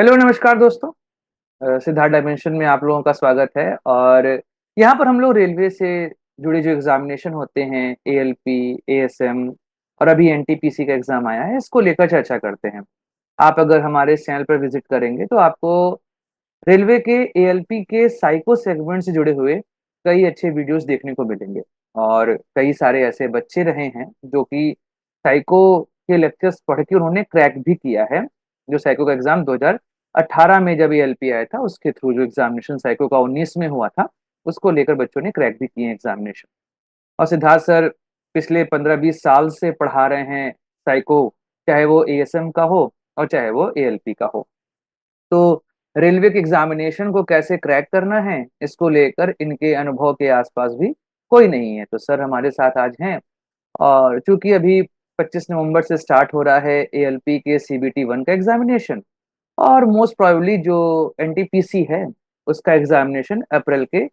Hello नमस्कार दोस्तों। Siddharth dimension में आप लोगों का स्वागत है। और यहाँ पर हम लोग रेलवे से जुड़े जो एग्जामिनेशन होते हैं, एएलपी, एएसएम और अभी एनटीपीसी का एग्जाम आया है, इसको लेकर चर्चा करते हैं। आप अगर हमारे चैनल पर विजिट करेंगे तो आपको रेलवे के एएलपी के साइको सेगमेंट से जुड़े हुए कई अच्छे वीडियोस देखने को मिलेंगे। और कई सारे ऐसे बच्चे रहे हैं जो कि साइको के लेक्चर्स पढ़ के उन्होंने क्रैक भी किया है। जो साइको का एग्जाम 2018 में जब एएलपी आया था, उसके थ्रू जो एग्जामिनेशन साइको का 19 में हुआ था, उसको लेकर बच्चों ने क्रैक भी किए एग्जामिनेशन। और सिद्धार्थ सर पिछले 15-20 साल से पढ़ा रहे हैं साइको, चाहे वो एएसएम का हो और चाहे वो एएलपी का हो। तो रेलवे के एग्जामिनेशन को कैसे क्रैक करना है, इसको लेकर इनके अनुभव के आसपास भी कोई नहीं है। तो सर हमारे साथ आज हैं। और चूंकि अभी 25 नवंबर से स्टार्ट हो रहा है एएलपी के सीबीटी 1 का एग्जामिनेशन, और मोस्ट प्रोबेबली जो एनटीपीसी है उसका एग्जामिनेशन अप्रैल के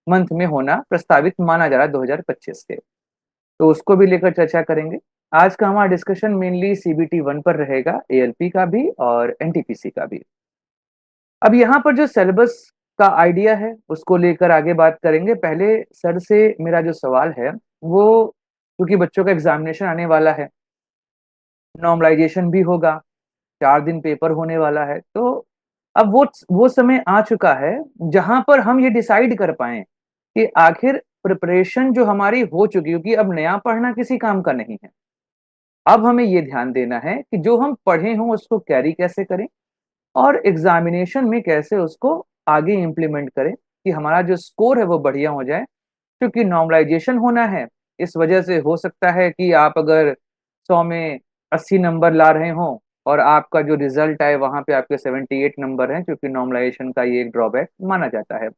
मंथ में होना प्रस्तावित माना जा रहा है 2025 के। तो उसको भी लेकर चर्चा करेंगे। आज का हमारा डिस्कशन मेनली सीबीटी 1 पर रहेगा, एएलपी का भी और एनटीपीसी का भी। अब यहाँ पर जो सिलेबस का आइडिया है उसको लेकर आगे बात करेंगे। पहले सर से मेरा जो सवाल है वो, क्योंकि बच्चों का एग्जामिनेशन आने वाला है, नॉर्मलाइजेशन भी होगा, 4 दिन पेपर होने वाला है, तो अब वो समय आ चुका है जहां पर हम ये डिसाइड कर पाए कि आखिर प्रिपरेशन जो हमारी हो चुकी, क्योंकि अब नया पढ़ना किसी काम का नहीं है। अब हमें ये ध्यान देना है कि जो हम पढ़े हों उसको कैरी कैसे करें और एग्जामिनेशन में कैसे उसको आगे इम्प्लीमेंट करें कि हमारा जो स्कोर है वो बढ़िया हो जाए। क्योंकि नॉर्मलाइजेशन होना है, इस वजह से हो सकता है कि आप अगर 100 में 80 नंबर ला रहे हो और आपका जो रिजल्ट आए वहां पे आपके 78 नंबर हैं, क्योंकि नॉर्मलाइजेशन का ये एक ड्रॉबैक माना जाता है।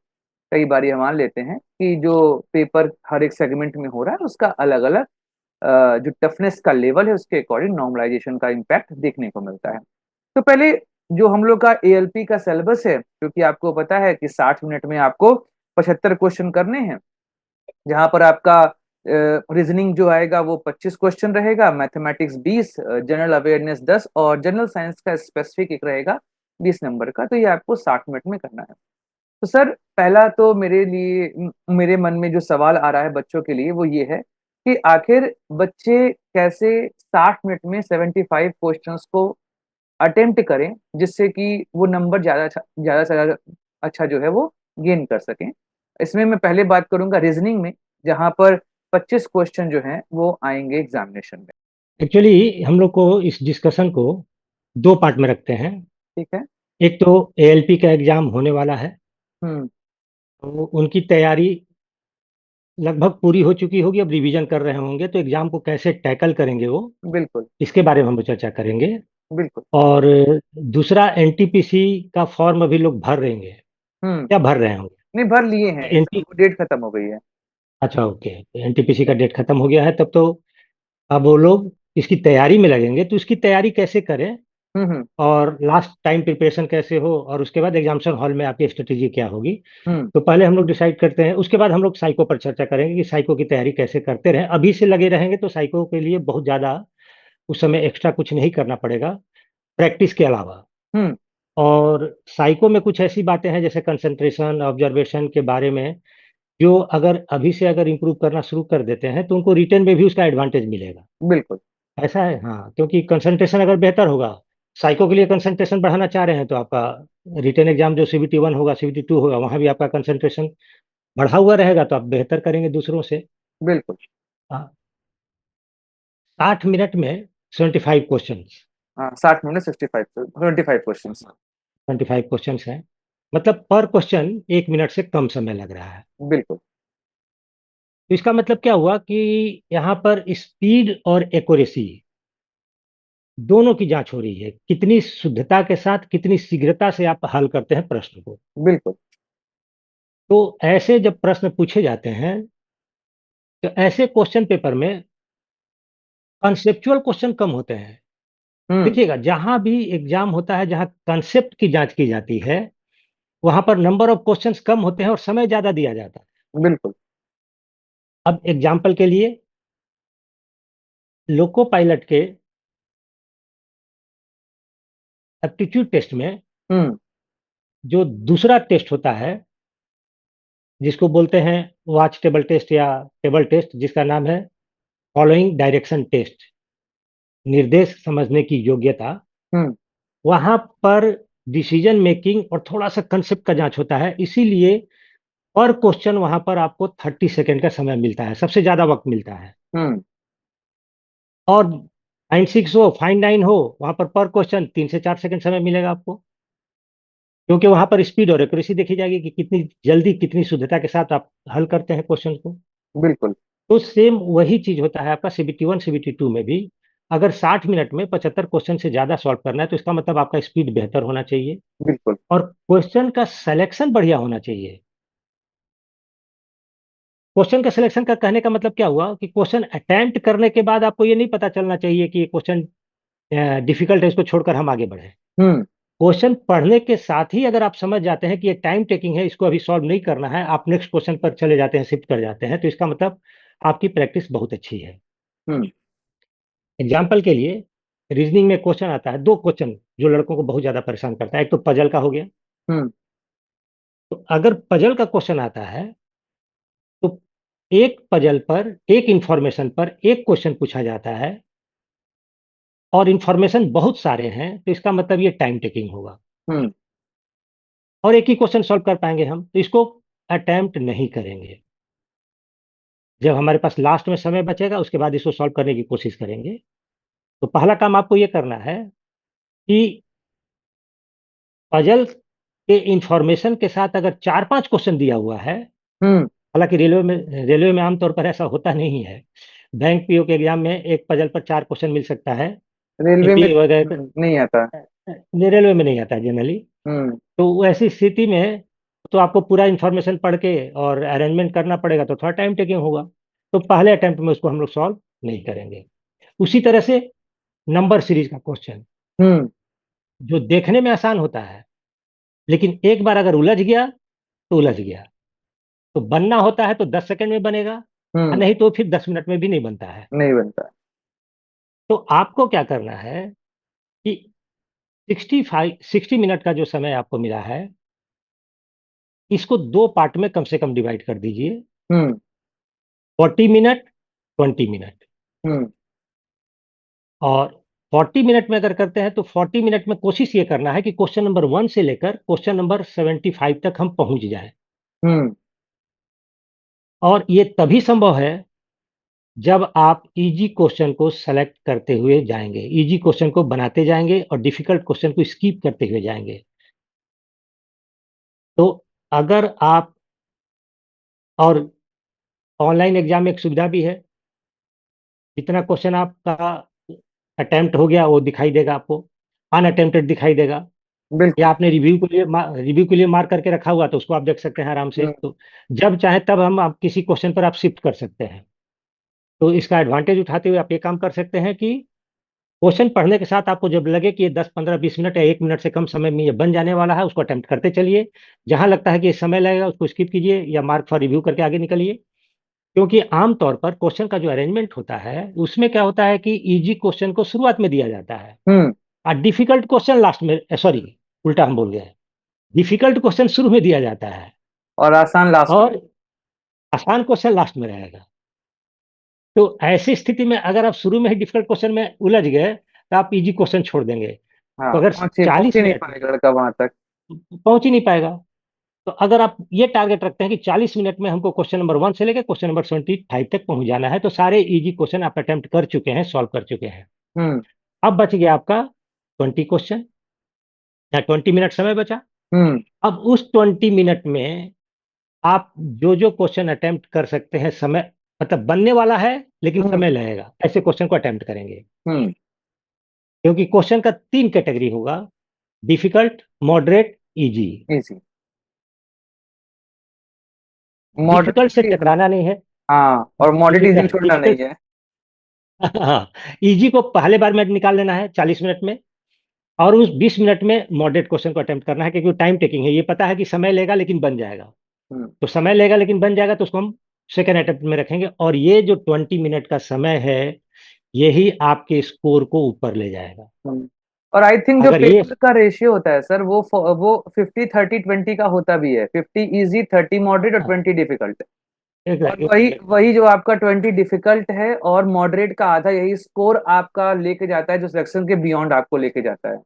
कई बार ये मान लेते हैं कि जो पेपर हर एक सेगमेंट में हो रहा है उसका अलग अलग जो टफनेस का लेवल है उसके अकॉर्डिंग नॉर्मलाइजेशन का इम्पैक्ट देखने को मिलता है। तो पहले जो हम लोग का एएलपी का सिलेबस है, क्योंकि आपको पता है कि 60 मिनट में आपको 75 क्वेश्चन करने हैं, जहां पर आपका रीजनिंग जो आएगा वो 25 क्वेश्चन रहेगा, मैथमेटिक्स 20, जनरल अवेयरनेस 10 और जनरल साइंस का स्पेसिफिक एक रहेगा 20 नंबर का। तो ये आपको 60 मिनट में करना है। तो सर पहला तो मेरे लिए मेरे मन में जो सवाल आ रहा है बच्चों के लिए वो ये है कि आखिर बच्चे कैसे 60 मिनट में 75 क्वेश्चंस को अटेम्प्ट करें, जिससे कि वो नंबर ज्यादा से ज्यादा अच्छा जो है वो गेन कर सकें। इसमें मैं पहले बात करूंगा रीजनिंग में, जहां पर 25 क्वेश्चन जो हैं वो आएंगे एग्जामिनेशन में। एक्चुअली हम लोग को इस डिस्कशन को दो पार्ट में रखते हैं। ठीक है। एक तो एएलपी का एग्जाम होने वाला है, हम्म। तो उनकी तैयारी लगभग पूरी हो चुकी होगी, अब रिवीजन कर रहे होंगे, तो एग्जाम को कैसे टैकल करेंगे वो, बिल्कुल। इसके बारे में हम लोग चर्चा करेंगे। बिल्कुल। और दूसरा, एनटीपीसी का फॉर्म अभी लोग भर रहेंगे हम्म। या भर रहे होंगे। नहीं, भर लिए हैं, एनटी वो डेट खत्म हो गई है। अच्छा, ओके, एनटीपीसी का डेट खत्म हो गया है, तब तो अब वो लोग इसकी तैयारी में लगेंगे। तो इसकी तैयारी कैसे करें हम्म। और लास्ट टाइम प्रिपरेशन कैसे हो, और उसके बाद एग्जामिनेशन हॉल में आपकी स्ट्रेटेजी क्या होगी, हम्म। तो पहले हम लोग डिसाइड करते हैं। उसके बाद हम लोग साइको पर चर्चा करेंगे कि साइको की तैयारी कैसे करते रहें। अभी से लगे रहेंगे तो साइको के लिए बहुत ज़्यादा उस समय एक्स्ट्रा कुछ नहीं करना पड़ेगा प्रैक्टिस के अलावा। हम्म। और साइको में कुछ ऐसी बातें हैं जैसे कंसंट्रेशन, ऑब्जर्वेशन के बारे में, जो अगर अभी से अगर इम्प्रूव करना शुरू कर देते हैं तो उनको रिटेन में भी उसका एडवांटेज मिलेगा। बिल्कुल। ऐसा है, हाँ, क्योंकि कंसंट्रेशन अगर बेहतर होगा, साइको के लिए कंसंट्रेशन बढ़ाना चाह रहे हैं, तो आपका रिटेन एग्जाम जो सीबीटी 1 होगा, सीबीटी 2 होगा, वहां भी आपका कंसंट्रेशन बढ़ा हुआ रहेगा, तो आप बेहतर करेंगे दूसरों से। बिल्कुल। हाँ, 60 मिनट में 75 क्वेश्चन। हाँ, 60 मिनट में 65 25 क्वेश्चन। 25 क्वेश्चन है, मतलब पर क्वेश्चन 1 मिनट से कम समय लग रहा है। बिल्कुल। तो इसका मतलब क्या हुआ कि यहाँ पर स्पीड और एक्यूरेसी दोनों की जांच हो रही है, कितनी शुद्धता के साथ, कितनी शीघ्रता से आप हल करते हैं प्रश्न को। बिल्कुल। तो ऐसे जब प्रश्न पूछे जाते हैं, तो ऐसे क्वेश्चन पेपर में कॉन्सेप्चुअल क्वेश्चन कम होते हैं। हम्म। देखिएगा, जहां भी एग्जाम होता है जहां कंसेप्ट की जांच की जाती है, वहां पर नंबर ऑफ क्वेश्चंस कम होते हैं और समय ज्यादा दिया जाता है। बिल्कुल। अब एग्जाम्पल के लिए, लोको पायलट के एप्टीट्यूड टेस्ट में हम्म। जो दूसरा टेस्ट होता है जिसको बोलते हैं वॉच टेबल टेस्ट या टेबल टेस्ट, जिसका नाम है फॉलोइंग डायरेक्शन टेस्ट, निर्देश समझने की योग्यता, हम्म। वहां पर डिसीजन मेकिंग और थोड़ा सा कंसेप्ट का जांच होता है। इसीलिए पर क्वेश्चन वहां पर आपको 30 सेकेंड का समय मिलता है, सबसे ज्यादा वक्त मिलता है। हम्म। और फाइंड सिक्स हो, फाइंड नाइन हो, वहां पर क्वेश्चन 3 से 4 सेकंड समय मिलेगा आपको, क्योंकि वहां पर स्पीड और एक्यूरेसी देखी जाएगी कि कितनी जल्दी कितनी शुद्धता के साथ आप हल करते हैं क्वेश्चन को। बिल्कुल। तो सेम वही चीज होता है आपका CBT 1 CBT 2 में भी। अगर 60 मिनट में 75 क्वेश्चन से ज्यादा सॉल्व करना है तो इसका मतलब आपका स्पीड बेहतर होना चाहिए बिल्कुल। और क्वेश्चन का सिलेक्शन बढ़िया होना चाहिए। क्वेश्चन का सिलेक्शन का कहने का मतलब क्या हुआ कि क्वेश्चन अटेम्प्ट करने के बाद आपको ये नहीं पता चलना चाहिए कि ये क्वेश्चन डिफिकल्ट है, इसको छोड़कर हम आगे बढ़े। हम्म। क्वेश्चन पढ़ने के साथ ही अगर आप समझ जाते हैं कि ये टाइम टेकिंग है, इसको अभी सॉल्व नहीं करना है, आप नेक्स्ट क्वेश्चन पर चले जाते हैं, शिफ्ट कर जाते हैं, तो इसका मतलब आपकी प्रैक्टिस बहुत अच्छी है। हम्म। एग्जाम्पल के लिए रीजनिंग में क्वेश्चन आता है, दो क्वेश्चन जो लड़कों को बहुत ज्यादा परेशान करता है। एक तो पजल का हो गया। हम्म। तो अगर पजल का क्वेश्चन आता है तो एक पजल पर, एक इंफॉर्मेशन पर एक क्वेश्चन पूछा जाता है और इंफॉर्मेशन बहुत सारे हैं, तो इसका मतलब ये टाइम टेकिंग होगा हम्म। और एक ही क्वेश्चन सॉल्व कर पाएंगे हम, तो इसको अटेम्प्ट नहीं करेंगे। जब हमारे पास लास्ट में समय बचेगा उसके बाद इसको सॉल्व करने की कोशिश करेंगे। तो पहला काम आपको ये करना है कि पजल के इंफॉर्मेशन के साथ अगर 4 5 क्वेश्चन दिया हुआ है, हम्म। हालांकि रेलवे में आमतौर पर ऐसा होता नहीं है। बैंक पीओ के एग्जाम में एक पजल पर 4 क्वेश्चन मिल सकता है। रेलवे में एमपी वगैरह नहीं आता। रेलवे में नहीं आता है जनरली। हम्म। तो ऐसी स्थिति में तो आपको पूरा इंफॉर्मेशन पढ़ के और अरेंजमेंट करना पड़ेगा, तो थोड़ा टाइम टेकिंग होगा। तो पहले अटेम्प्ट में उसको हम लोग सॉल्व नहीं करेंगे। उसी तरह से नंबर सीरीज का क्वेश्चन हम्म। जो देखने में आसान होता है, लेकिन एक बार अगर उलझ गया तो उलझ गया। तो बनना होता है तो 10 सेकंड में बनेगा, और हम्म। नहीं तो फिर 10 मिनट में भी नहीं बनता है। नहीं बनता। तो आपको क्या करना है कि 60 मिनट का जो समय आपको मिला है, इसको दो पार्ट में कम से कम डिवाइड कर दीजिए। हम्म। 40 मिनट, 20 मिनट। हम्म। और 40 मिनट में अगर करते हैं तो 40 मिनट में कोशिश ये करना है कि क्वेश्चन नंबर 1 से लेकर क्वेश्चन नंबर 75 तक हम पहुंच जाएं। हम्म। और ये तभी संभव है जब आप इजी क्वेश्चन को सेलेक्ट करते हुए जाएंगे, इजी क्वेश्चन को बनाते जाएंगे और डिफिकल्ट क्वेश्चन को स्किप करते हुए जाएंगे। तो अगर आप, और ऑनलाइन एग्जाम में एक सुविधा भी है, जितना क्वेश्चन आपका अटेम्प्ट हो गया वो दिखाई देगा आपको, अनअटेम्प्टेड दिखाई देगा। या बिल्कुल। आपने रिव्यू के लिए मार्क करके रखा हुआ तो उसको आप देख सकते हैं आराम से। हम्म। तो जब चाहे तब हम आप किसी क्वेश्चन पर आप शिफ्ट कर सकते हैं। तो इसका एडवांटेज उठाते हुए आप ये काम कर सकते हैं कि क्वेश्चन पढ़ने के साथ आपको जब लगे कि ये 10 15 20 मिनट या 1 मिनट से कम समय में ये बन जाने वाला है, उसको अटेम्प्ट करते चलिए। जहां लगता है कि ये समय लगेगा उसको स्किप कीजिए या मार्क फॉर रिव्यू करके आगे निकलिए। क्योंकि आमतौर पर क्वेश्चन का जो अरेंजमेंट होता है उसमें क्या होता है कि इजी क्वेश्चन को शुरुआत में दिया जाता है हम्म। और डिफिकल्ट क्वेश्चन लास्ट में, सॉरी उल्टा हम बोल गए, डिफिकल्ट क्वेश्चन शुरू में दिया जाता है और आसान लास्ट में। और आसान क्वेश्चन लास्ट में रहेगा। तो ऐसी स्थिति में अगर आप शुरू में ही डिफिकल्ट क्वेश्चन में उलझ गए तो आप इजी क्वेश्चन छोड़ देंगे। हाँ, तो अगर पहुंच ही चालीस नहीं मिनट में पाएगा लड़का वहां तक। पहुंच ही नहीं पाएगा। तो अगर आप ये टारगेट रखते हैं कि 40 मिनट में हमको क्वेश्चन नंबर 1 से लेकर क्वेश्चन नंबर 75 तक पहुंच जाना है, तो सारे इजी क्वेश्चन आप अटेम्प्ट कर चुके हैं, सॉल्व कर चुके हैं। हम्म। अब बच गया आपका 20 क्वेश्चन, या 20 मिनट समय बचा। हम्म। अब उस 20 मिनट में आप जो जो क्वेश्चन अटेम्प्ट कर सकते हैं, समय मतलब बनने वाला है लेकिन हम्म। समय लगेगा, ऐसे क्वेश्चन को अटेम्प्ट करेंगे। हम्म। क्योंकि क्वेश्चन का 3 कैटेगरी होगा, difficult, moderate, easy. Easy. Moderate difficult से भी। टकराना नहीं है। हाँ, और मॉडरेट इजी छोड़ना नहीं डिफिकल्ट है। हाँ, इजी को पहले बार में निकाल लेना है 40 मिनट में, और उस 20 मिनट में मॉडरेट क्वेश्चन को अटेम्प्ट करना है, क्योंकि टाइम टेकिंग है, ये पता है कि समय लेगा लेकिन बन जाएगा। हम्म। तो समय लेगा लेकिन बन जाएगा तो उसको हम सेकेंड अटेम्प्ट में रखेंगे, और ये जो 20 मिनट का समय है यही आपके स्कोर को ऊपर ले जाएगा। हम्म। और आई थिंक जो अगर ये पेपर का रेशियो होता है सर, वो 50-30-20 का होता भी है, 50 इजी, 30 मॉडरेट और 20 डिफिकल्ट। और वही एग्जैक्टली। वही जो आपका 20 डिफिकल्ट है और मॉडरेट का आधा, यही स्कोर आपका लेके जाता है जो सिलेक्शन के बियॉन्ड आपको लेके जाता है।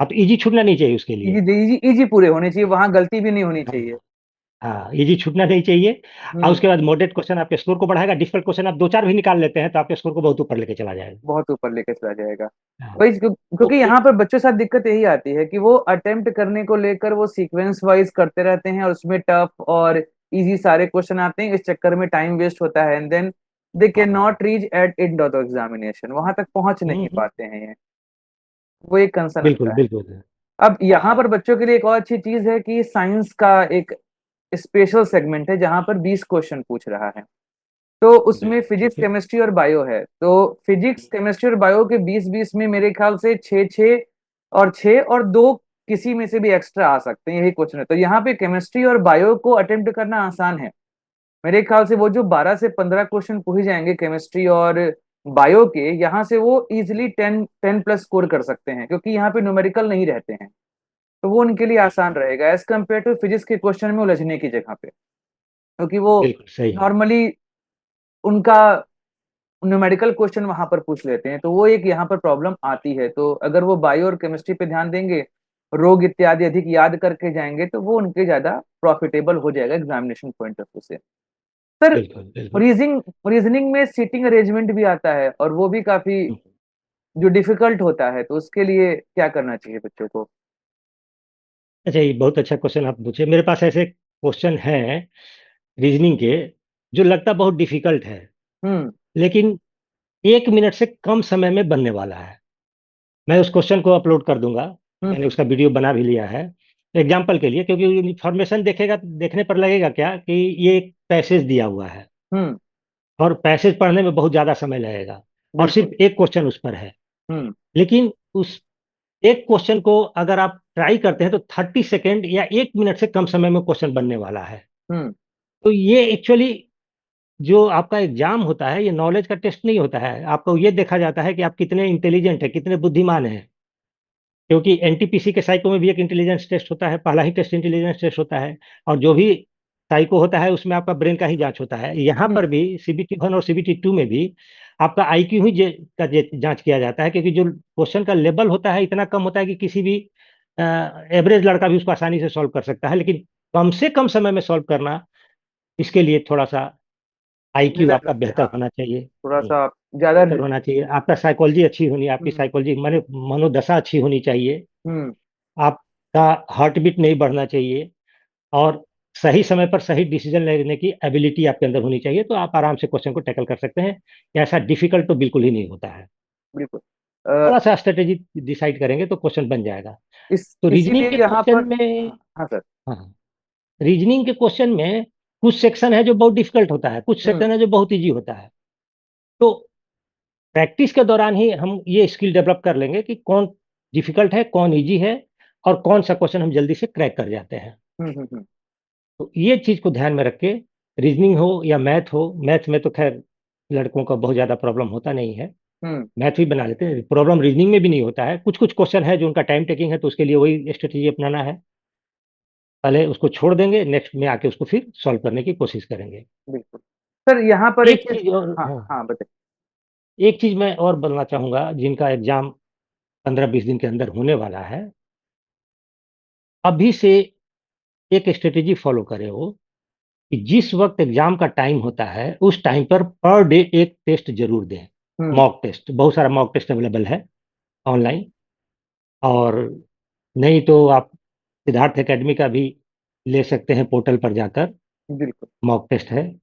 अब इजी छूटना नहीं चाहिए उसके लिए। इजी इजी इजी पूरे होने चाहिए, वहां गलती भी नहीं होनी चाहिए। हाँ, इजी छूटना नहीं चाहिए। और हम्म। उसके बाद मॉडरेट क्वेश्चन आपके स्कोर को बढ़ाएगा, डिफिकल्ट क्वेश्चन आप दो चार भी निकाल लेते हैं तो आपके स्कोर को बहुत ऊपर लेके चला जाएगा। बहुत ऊपर लेके चला जाएगा। हाँ। वही तो क्योंकि यहाँ पर बच्चों के साथ दिक्कत यही आती है कि वो अटेम्प्ट करने को लेकर वो सीक्वेंस वाइज करते रहते हैं, और उसमें टफ और इजी सारे क्वेश्चन आते हैं, इस चक्कर में टाइम वेस्ट होता है, एंड देन दे कैन हाँ। Not reach at end of the examination, वहां तक पहुंच नहीं हम्म। पाते हैं ये। वो एक कंसर्न बिल्कुल आता है। बिल्कुल। अब यहाँ हाँ। पर बच्चों के लिए एक और अच्छी चीज है कि साइंस का एक स्पेशल सेगमेंट है जहां पर 20 क्वेश्चन पूछ रहा है। तो उसमें बिल्कुल फिजिक्स, ठीक है। केमिस्ट्री और बायो है, तो फिजिक्स, केमिस्ट्री और बायो के 20-20 में मेरे ख्याल से 6-6 और 6 और 2 किसी में से भी एक्स्ट्रा आ सकते हैं, यही क्वेश्चन है। तो यहाँ पे केमिस्ट्री और बायो को अटेम्प्ट करना आसान है। मेरे ख्याल से वो जो 12 से 15 क्वेश्चन पूछे जाएंगे केमिस्ट्री और बायो के, यहाँ से वो इजिली 10 प्लस स्कोर कर सकते हैं, क्योंकि यहाँ पे न्यूमेरिकल नहीं रहते हैं। तो वो उनके लिए आसान रहेगा एज कम्पेयर टू फिजिक्स के क्वेश्चन में उलझने की जगह पे, क्योंकि वो बिल्कुल सही है। नॉर्मली उनका न्यूमेरिकल क्वेश्चन वहां पर पूछ लेते हैं, तो वो एक यहाँ पर प्रॉब्लम आती है। तो अगर वो बायो और केमिस्ट्री पे ध्यान देंगे, रोग इत्यादि अधिक याद करके जाएंगे, तो वो उनके ज्यादा प्रॉफिटेबल हो जाएगा एग्जामिनेशन पॉइंट ऑफ व्यू से। सर, बिल्कुल बिल्कुल। रीजनिंग रीजनिंग में सीटिंग अरेंजमेंट भी आता है, और वो भी काफी जो डिफिकल्ट होता है, तो उसके लिए क्या करना चाहिए बच्चों को? अच्छा, ये बहुत अच्छा क्वेश्चन आप पूछे। मेरे पास ऐसे क्वेश्चन हैं रीजनिंग के जो लगता बहुत डिफिकल्ट है, हम्म। लेकिन 1 मिनट से कम समय में बनने वाला है। मैं उस क्वेश्चन को अपलोड कर दूंगा। मैंने हम्म। उसका वीडियो बना भी लिया है एग्जाम्पल के लिए, क्योंकि इंफॉर्मेशन देखेगा, देखने पर लगेगा क्या कि ये एक पैसेज दिया हुआ है हम्म। और पैसेज पढ़ने में बहुत ज़्यादा समय लगेगा, और बिल्कुल। सिर्फ एक क्वेश्चन उस पर है। हम्म। लेकिन उस एक क्वेश्चन को अगर आप ट्राई करते हैं तो 30 सेकेंड या 1 मिनट से कम समय में क्वेश्चन बनने वाला है। हम्म। तो ये एक्चुअली जो आपका एग्जाम होता है, ये नॉलेज का टेस्ट नहीं होता है। आपको ये देखा जाता है कि आप कितने इंटेलिजेंट हैं, कितने बुद्धिमान हैं। क्योंकि एनटीपीसी के साइको में भी एक इंटेलिजेंस टेस्ट होता है, पहला ही टेस्ट इंटेलिजेंस टेस्ट होता है। और जो भी साइको होता है उसमें आपका ब्रेन का ही जांच होता है। यहाँ हम्म। पर भी CBT 1 और CBT 2 में भी आपका IQ ही जांच किया जाता है, क्योंकि जो क्वेश्चन का लेवल होता है इतना कम होता है कि किसी भी एवरेज लड़का भी उसको आसानी से सॉल्व कर सकता है। लेकिन कम से कम समय में सॉल्व करना, इसके लिए थोड़ा सा IQ मेहनत आपका लगती है, हाँ। बेहतर होना चाहिए। थोड़ा सा ज्यादा। बेहतर होना चाहिए, आपका साइकोलॉजी अच्छी होनी, आपकी हम्म। साइकोलॉजी माने मनोदशा अच्छी होनी चाहिए। हम्म। आपका हार्ट बीट नहीं बढ़ना चाहिए, और सही समय पर सही डिसीजन लेने की एबिलिटी आपके अंदर होनी चाहिए, तो आप आराम से क्वेश्चन को टैकल कर सकते हैं। ऐसा डिफिकल्ट तो बिल्कुल ही नहीं होता है। बिल्कुल। थोड़ा सा स्ट्रेटेजी डिसाइड करेंगे तो क्वेश्चन बन जाएगा। तो रीजनिंग इसीलिए के यहाँ क्वेश्चन पर, में, हाँ हाँ सर। हाँ, रीजनिंग के क्वेश्चन में कुछ सेक्शन है जो बहुत डिफिकल्ट होता है, कुछ हम्म। सेक्शन है जो बहुत इजी होता है। तो प्रैक्टिस के दौरान ही हम ये स्किल डेवलप कर लेंगे कि कौन डिफिकल्ट है, कौन इजी है, और कौन सा क्वेश्चन हम जल्दी से क्रैक कर जाते हैं। हम्म। तो ये चीज को ध्यान में रख के, रीजनिंग हो या मैथ हो, मैथ में तो खैर लड़कों का बहुत ज्यादा प्रॉब्लम होता नहीं है, हम्म। मैथ भी बना लेते हैं। प्रॉब्लम रीजनिंग में भी नहीं होता है। कुछ कुछ क्वेश्चन है जो उनका टाइम टेकिंग है, तो उसके लिए वही स्ट्रेटेजी अपनाना है। पहले उसको छोड़ देंगे, नेक्स्ट में आके उसको फिर सॉल्व करने की कोशिश करेंगे। बिल्कुल। सर यहाँ पर एक एक चीज, चीज और, हाँ हाँ, हाँ बताइए। एक चीज मैं और बोलना चाहूंगा, जिनका एग्जाम 15-20 दिन के अंदर होने वाला है, अभी से एक स्ट्रेटेजी फॉलो करे हो कि जिस वक्त एग्जाम का टाइम होता है उस टाइम पर डे एक टेस्ट जरूर दें। हम्म। मॉक टेस्ट, बहुत सारा मॉक टेस्ट अवेलेबल है ऑनलाइन। और नहीं तो आप सिद्धार्थ एकेडमी का भी ले सकते हैं, पोर्टल पर जाकर बिल्कुल। मॉक टेस्ट है।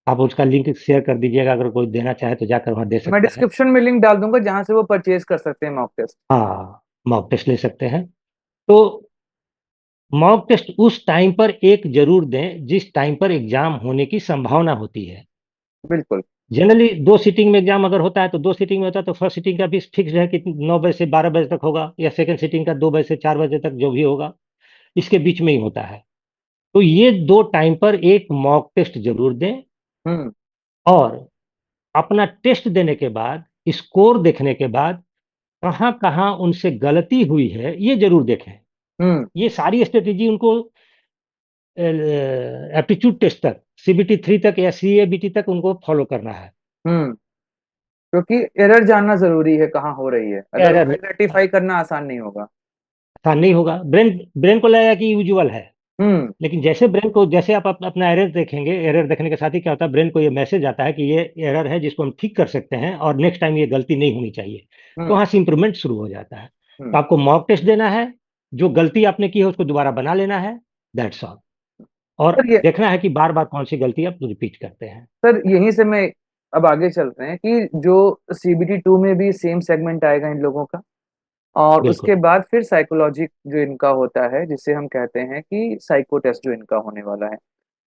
आप उसका लिंक शेयर कर दीजिएगा, अगर कोई देना चाहे तो जाकर वहाँ दे मैं सकता है। डिस्क्रिप्शन में लिंक डाल दूंगा जहां से वो परचेज कर सकते हैं मॉक टेस्ट। हाँ, मॉक टेस्ट ले सकते हैं। तो मॉक टेस्ट उस टाइम पर एक जरूर दें जिस टाइम पर एग्जाम होने की संभावना होती है। बिल्कुल। जनरली 2 सीटिंग में एग्जाम अगर होता है तो 2 सीटिंग में होता है, तो फर्स्ट सीटिंग का भी फिक्स है कि 9 बजे से 12 बजे तक होगा, या सेकंड सीटिंग का 2 बजे से 4 बजे तक, जो भी होगा इसके बीच में ही होता है। तो ये 2 टाइम पर एक मॉक टेस्ट जरूर दें। हम्म। और अपना टेस्ट देने के बाद, स्कोर देखने के बाद, कहाँ कहाँ उनसे गलती हुई है ये जरूर देखें। हम्म। ये सारी स्ट्रेटेजी उनको एप्टीट्यूड टेस्ट तक, CBT 3 तक या CABT तक उनको फॉलो करना है। हम्म। क्योंकि एरर जानना जरूरी है कहाँ हो रही है, एरर अदरवाइज रेक्टिफाई करना आसान नहीं होगा। आसान नहीं होगा। ब्रेन ब्रेन को लगेगा कि यूजुअल है, हम्म। लेकिन जैसे ब्रेन को, जैसे आप अपना एरर देखेंगे, एरर देखने के साथ ही क्या होता है, ब्रेन को ये मैसेज आता है कि ये एरर है जिसको हम ठीक कर सकते हैं और नेक्स्ट टाइम ये गलती नहीं होनी चाहिए। तो हम्म। वहां से इंप्रूवमेंट शुरू हो जाता है। तो हम्म। आपको मॉक टेस्ट देना है, जो गलती आपने की है उसको दोबारा बना लेना है, दैट्स ऑल। और सर ये देखना है कि बार बार कौन सी गलती आप रिपीट करते हैं। सर यहीं से मैं अब आगे चलते हैं कि जो CBT 2 में भी सेम सेगमेंट आएगा इन लोगों का, और उसके बिल्कुल। बाद फिर साइकोलॉजिक जो इनका होता है, जिसे हम कहते हैं कि साइको टेस्ट जो इनका होने वाला है।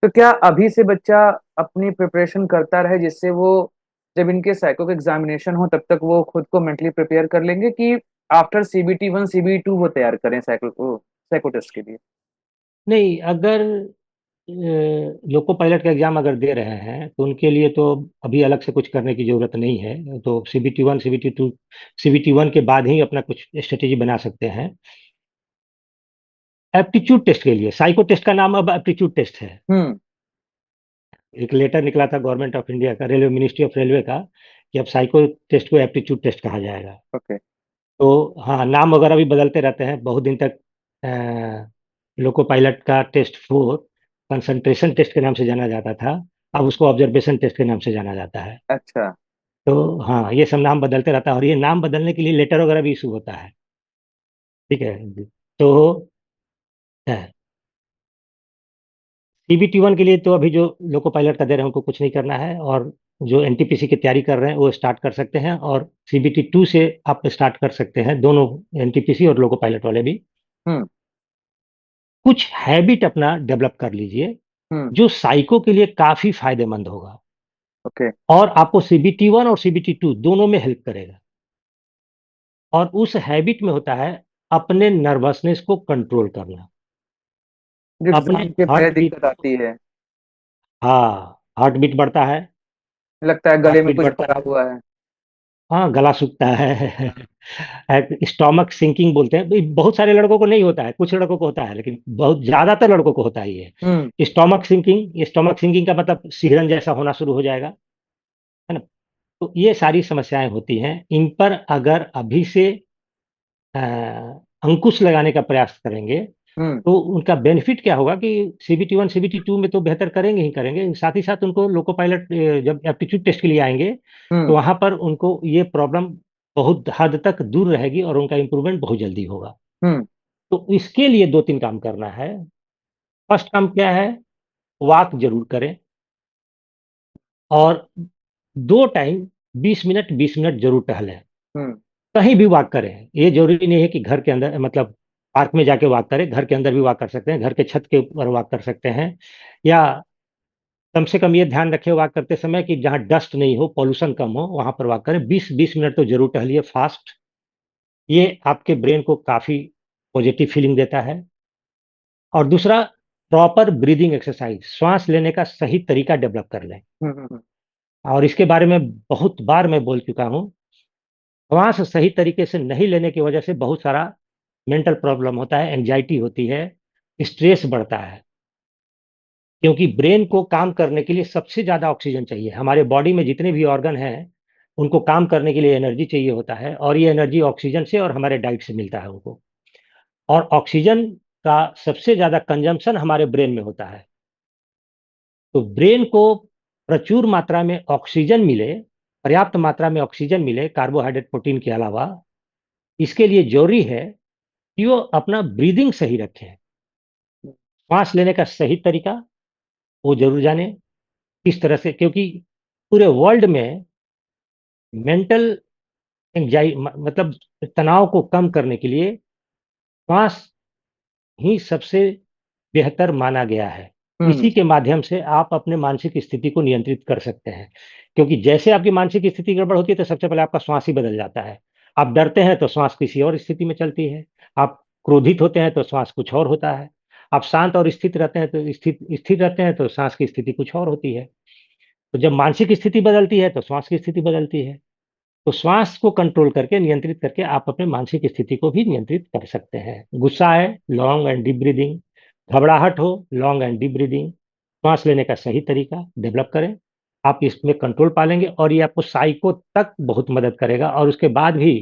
तो क्या अभी से बच्चा अपनी प्रिपरेशन करता रहे, जिससे वो जब इनके साइको का एग्जामिनेशन हो तब तक वो खुद को मेंटली प्रिपेयर कर लेंगे, कि आफ्टर CBT 1 CBT 2 वो तैयार करें साइको टेस्ट के लिए? नहीं, अगर लोको पायलट का एग्जाम अगर दे रहे हैं तो उनके लिए तो अभी अलग से कुछ करने की जरूरत नहीं है। तो CBT 1 CBT 2, CBT 1 के बाद ही अपना कुछ स्ट्रेटेजी बना सकते हैं। एप्टीट्यूड टेस्ट के लिए साइको टेस्ट का नाम अब एप्टीट्यूड टेस्ट है। हम्म। एक लेटर निकला था गवर्नमेंट ऑफ इंडिया का, रेलवे मिनिस्ट्री ऑफ रेलवे का, कि अब साइको टेस्ट को एप्टीट्यूड टेस्ट कहा जाएगा। ओके। तो हाँ, नाम वगैरह भी बदलते रहते हैं बहुत दिन तक। लोको पायलट का टेस्ट 4 कंसंट्रेशन टेस्ट के नाम से जाना जाता था, अब उसको ऑब्जर्वेशन टेस्ट के नाम से जाना जाता है। अच्छा। तो हाँ, ये सब नाम बदलते रहता है और ये नाम बदलने के लिए लेटर वगैरह भी इशू होता है। ठीक है। तो CBT 1 के लिए तो अभी जो लोको पायलट का दे रहे हैं उनको कुछ नहीं करना है, और जो NTPC की तैयारी कर रहे हैं वो स्टार्ट कर सकते हैं, और CBT 2 से आप स्टार्ट कर सकते हैं, दोनों NTPC और लोको पायलट वाले भी। हम्म। कुछ हैबिट अपना डेवलप कर लीजिए हम्म। जो साइको के लिए काफी फायदेमंद होगा, ओके। और आपको CBT 1 और CBT 2 दोनों में हेल्प करेगा। और उस हैबिट में होता है अपने नर्वसनेस को कंट्रोल करना, जो अपने एग्जाम के पहले हार्ट बीट दिक्कत को। आती है, हाँ, हार्ट बीट बढ़ता है। लगता है गले हार्ट में बीट कुछ बढ़ता भरा है। हुआ है। हाँ, गला सूखता है। स्टोमक सिंकिंग बोलते हैं, बहुत सारे लड़कों को नहीं होता है, कुछ लड़कों को होता है, लेकिन बहुत ज्यादातर लड़कों को होता ही हम्म। है स्टोमक सिंकिंग का मतलब सिहरन जैसा होना शुरू हो जाएगा, है ना। तो ये सारी समस्याएं होती हैं, इन पर अगर अभी से अ, अंकुश लगाने का प्रयास करेंगे हम्म। तो उनका बेनिफिट क्या होगा कि CBT 1 CBT 2 में तो बेहतर करेंगे ही करेंगे, साथ ही साथ उनको लोको पायलट जब एप्टीट्यूड टेस्ट के लिए आएंगे तो हम्म। वहां पर उनको ये प्रॉब्लम बहुत हद तक दूर रहेगी और उनका इंप्रूवमेंट बहुत जल्दी होगा। हम्म। तो इसके लिए 2-3 काम करना है। फर्स्ट काम क्या है? वॉक जरूर करें, और 2 टाइम 20 मिनट 20 मिनट जरूर टहलें। हम्म। कहीं भी वॉक करें, ये जरूरी नहीं है कि घर के अंदर, मतलब पार्क में जाके वॉक करें, घर के अंदर भी वॉक कर सकते हैं, घर के छत के ऊपर वॉक कर सकते हैं। या कम से कम ये ध्यान रखें वॉक करते समय कि जहाँ डस्ट नहीं हो, पॉल्यूशन कम हो, वहां पर वॉक करें। 20-20 मिनट तो जरूर टहलिए फास्ट। ये आपके ब्रेन को काफी पॉजिटिव फीलिंग देता है। और दूसरा, प्रॉपर ब्रीदिंग एक्सरसाइज, श्वास लेने का सही तरीका डेवलप कर लें। हम्म। हम्म। और इसके बारे में बहुत बार मैं बोल चुका हूँ। श्वास सही तरीके से नहीं लेने की वजह से बहुत सारा मेंटल प्रॉब्लम होता है, एंजाइटी होती है, स्ट्रेस बढ़ता है। क्योंकि ब्रेन को काम करने के लिए सबसे ज्यादा ऑक्सीजन चाहिए। हमारे बॉडी में जितने भी ऑर्गन हैं उनको काम करने के लिए एनर्जी चाहिए होता है, और ये एनर्जी ऑक्सीजन से और हमारे डाइट से मिलता है उनको। और ऑक्सीजन का सबसे ज्यादा कंजम्पशन हमारे ब्रेन में होता है। तो ब्रेन को प्रचुर मात्रा में ऑक्सीजन मिले, पर्याप्त मात्रा में ऑक्सीजन मिले कार्बोहाइड्रेट प्रोटीन के अलावा, इसके लिए जरूरी है कि वो अपना ब्रीदिंग सही रखें। सांस लेने का सही तरीका वो जरूर जाने, किस तरह से, क्योंकि पूरे वर्ल्ड में मेंटल एंजाइ मतलब तनाव को कम करने के लिए श्वास ही सबसे बेहतर माना गया है। हम्म। इसी के माध्यम से आप अपने मानसिक स्थिति को नियंत्रित कर सकते हैं। क्योंकि जैसे आपकी मानसिक स्थिति गड़बड़ होती है तो सबसे पहले आपका श्वास ही बदल जाता है। आप डरते हैं तो श्वास किसी और स्थिति में चलती है। आप क्रोधित होते हैं तो श्वास कुछ और होता है। आप शांत और स्थित रहते हैं तो स्थिर रहते हैं तो सांस की स्थिति कुछ और होती है। तो जब मानसिक स्थिति बदलती है तो श्वास की स्थिति बदलती है। तो श्वास को कंट्रोल करके, नियंत्रित करके आप अपने मानसिक स्थिति को भी नियंत्रित कर सकते हैं। गुस्सा है, लॉन्ग एंड डीप ब्रीदिंग। घबराहट हो, लॉन्ग एंड डीप ब्रीदिंग। श्वास लेने का सही तरीका डेवलप करें, आप इसमें कंट्रोल पालेंगे और ये आपको साइको तक बहुत मदद करेगा। और उसके बाद भी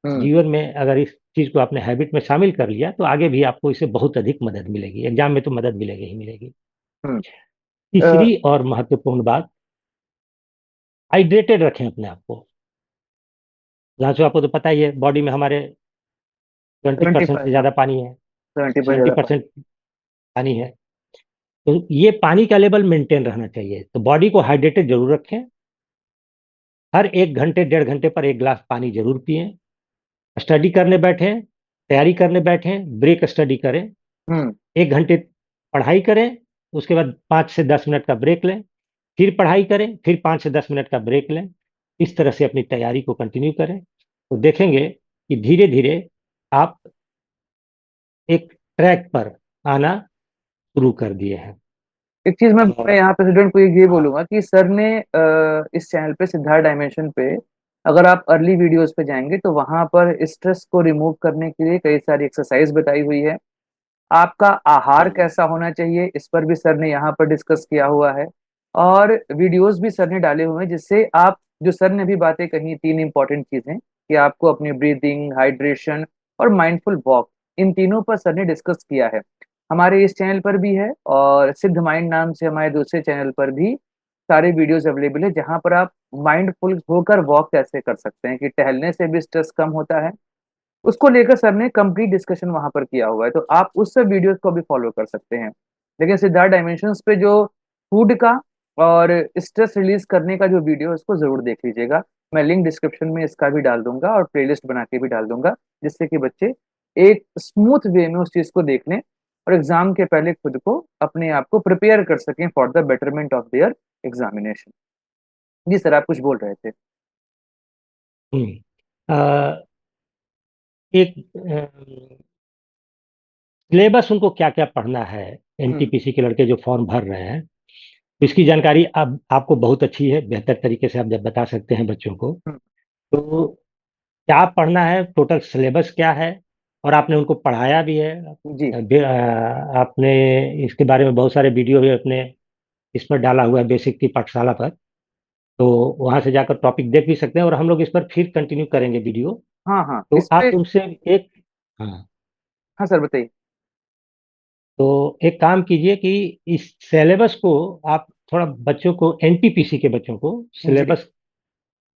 हम्म। जीवन में अगर इस चीज को आपने हैबिट में शामिल कर लिया तो आगे भी आपको इससे बहुत अधिक मदद मिलेगी, एग्जाम में तो मदद मिलेगी ही मिलेगी। हम्म। तीसरी और महत्वपूर्ण बात, हाइड्रेटेड रखें अपने आप को। जहाँ से आपको तो पता ही है, बॉडी में हमारे 20% 75, से हाँ। ज्यादा पानी है, 70 सेवेंटी ज्यादा पानी। परसेंट पानी है। तो ये पानी का लेवल मेंटेन रहना चाहिए, तो बॉडी को हाइड्रेटेड जरूर रखें। हर 1 घंटे 1.5 घंटे पर 1 गिलास पानी जरूर पिएं। स्टडी करने बैठे, तैयारी करने बैठे, ब्रेक स्टडी करें। हम्म। 1 घंटे पढ़ाई करें, उसके बाद 5 से 10 मिनट का ब्रेक लें, फिर पढ़ाई करें, फिर 5 से 10 मिनट का ब्रेक लें। इस तरह से अपनी तैयारी को कंटिन्यू करें, तो देखेंगे कि धीरे धीरे आप एक ट्रैक पर आना शुरू कर दिए हैं। एक चीज मैं और यहाँ पे स्टूडेंट को ये हाँ। बोलूंगा कि सर ने इस चैनल पे सिद्धार्थ डायमेंशन पे, अगर आप अर्ली वीडियोस पे जाएंगे तो वहां पर स्ट्रेस को रिमूव करने के लिए कई सारी एक्सरसाइज बताई हुई है। आपका आहार हम्म, कैसा होना चाहिए इस पर भी सर ने यहाँ पर डिस्कस किया हुआ है। और वीडियोस भी सर ने डाले हुए हैं जिससे आप, जो सर ने भी बातें कही, 3 इंपॉर्टेंट चीजें कि आपको अपनी ब्रीदिंग, हाइड्रेशन और माइंडफुल वॉक, इन तीनों पर सर ने डिस्कस किया है। हमारे इस चैनल पर भी है और सिद्ध माइंड नाम से हमारे दूसरे चैनल पर भी सारे वीडियोस अवेलेबल है, जहां पर आप माइंडफुल होकर वॉक कैसे कर सकते हैं, कि टहलने से भी स्ट्रेस कम होता है। उसको लेकर सर ने कंप्लीट डिस्कशन वहां पर किया हुआ है, तो आप उस सब वीडियोस को भी फॉलो कर सकते हैं। लेकिन सिद्धार्थ डायमेंशंस पे जो फूड का और स्ट्रेस रिलीज करने का जो वीडियो है उसको जरूर देख लीजिएगा। मैं लिंक डिस्क्रिप्शन में इसका भी डाल दूंगा और प्लेलिस्ट बना के भी डाल दूंगा, जिससे कि बच्चे एक स्मूथ वे में उस चीज को देख लें और एग्जाम के पहले खुद को, अपने आप को प्रिपेयर कर सकें for the betterment of their examination. जी सर, आप कुछ बोल रहे थे। हम्म, अ, एक सिलेबस उनको क्या क्या पढ़ना है, हम्म। एनटीपीसी के लड़के जो फॉर्म भर रहे हैं, तो इसकी जानकारी अब आपको बहुत अच्छी है, बेहतर तरीके से आप जब बता सकते हैं बच्चों को। हम्म। तो क्या पढ़ना है, टोटल सिलेबस क्या है, और आपने उनको पढ़ाया भी है। जी। आपने इसके बारे में बहुत सारे वीडियो भी अपने इस पर डाला हुआ है, बेसिक की पाठशाला पर। तो वहां से जाकर टॉपिक देख भी सकते हैं, और हम लोग इस पर फिर कंटिन्यू करेंगे वीडियो। हाँ हाँ, तो इस आप पे। उनसे एक, हाँ, हाँ सर, बताइए। तो एक काम कीजिए कि इस सिलेबस को आप थोड़ा बच्चों को, एनटीपीसी के बच्चों को जी। सिलेबस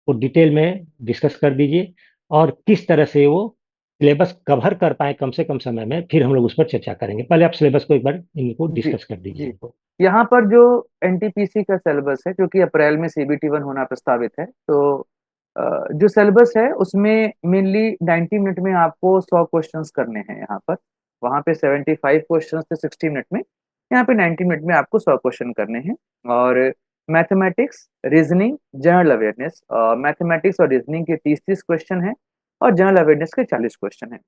को डिटेल में डिस्कस कर दीजिए, और किस तरह से वो सिलेबस कवर कर पाए कम से कम समय में, फिर हम लोग उस पर चर्चा करेंगे। पहले आप सिलेबस को एक बार इनको जी। डिस्कस कर दीजिए जी। इनको। यहाँ पर जो एनटीपीसी का सिलेबस है, क्योंकि अप्रैल में सीबीटी 1 होना प्रस्तावित है, तो जो सिलेबस है उसमें मेनली 90 मिनट में आपको 100 क्वेश्चंस करने हैं यहाँ पर। वहाँ पे 75 क्वेश्चंस थे 60 मिनट में, यहाँ पे 90 मिनट में आपको 100 क्वेश्चन करने हैं। और mathematics, reasoning, general awareness, mathematics और रीजनिंग के 30-30 क्वेश्चन हैं और जनरल अवेयरनेस के 40 क्वेश्चन हैं।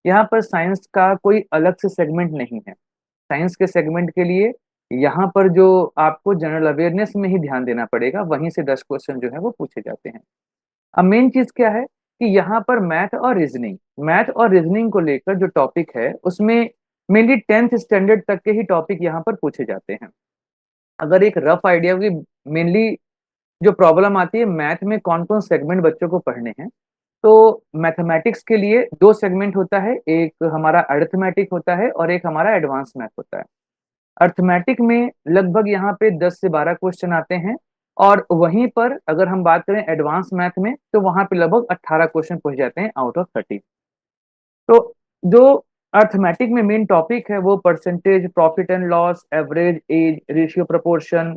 यहाँ पर साइंस का कोई अलग से सेगमेंट नहीं है। साइंस के सेगमेंट के लिए यहाँ पर जो आपको जनरल अवेयरनेस में ही ध्यान देना पड़ेगा, वहीं से 10 क्वेश्चन जो है वो पूछे जाते हैं। अब मेन चीज क्या है कि यहाँ पर मैथ और रीजनिंग को लेकर जो टॉपिक है उसमें मेनली 10th स्टैंडर्ड तक के ही टॉपिक यहाँ पर पूछे जाते हैं। अगर एक रफ आइडिया की, मेनली जो प्रॉब्लम आती है मैथ में कौन कौन सेगमेंट बच्चों को पढ़ने हैं, तो मैथमेटिक्स के लिए 2 सेगमेंट होता है, एक हमारा अरिथमेटिक होता है और एक हमारा एडवांस मैथ होता है। अर्थमेटिक में लगभग यहाँ पे 10 से 12 क्वेश्चन आते हैं, और वहीं पर अगर हम बात करें एडवांस मैथ में तो वहां पे लगभग 18 क्वेश्चन पूछ जाते हैं आउट ऑफ 30। तो जो अर्थमेटिक में मेन टॉपिक है वो percentage, profit and loss, average, age, ratio, proportion,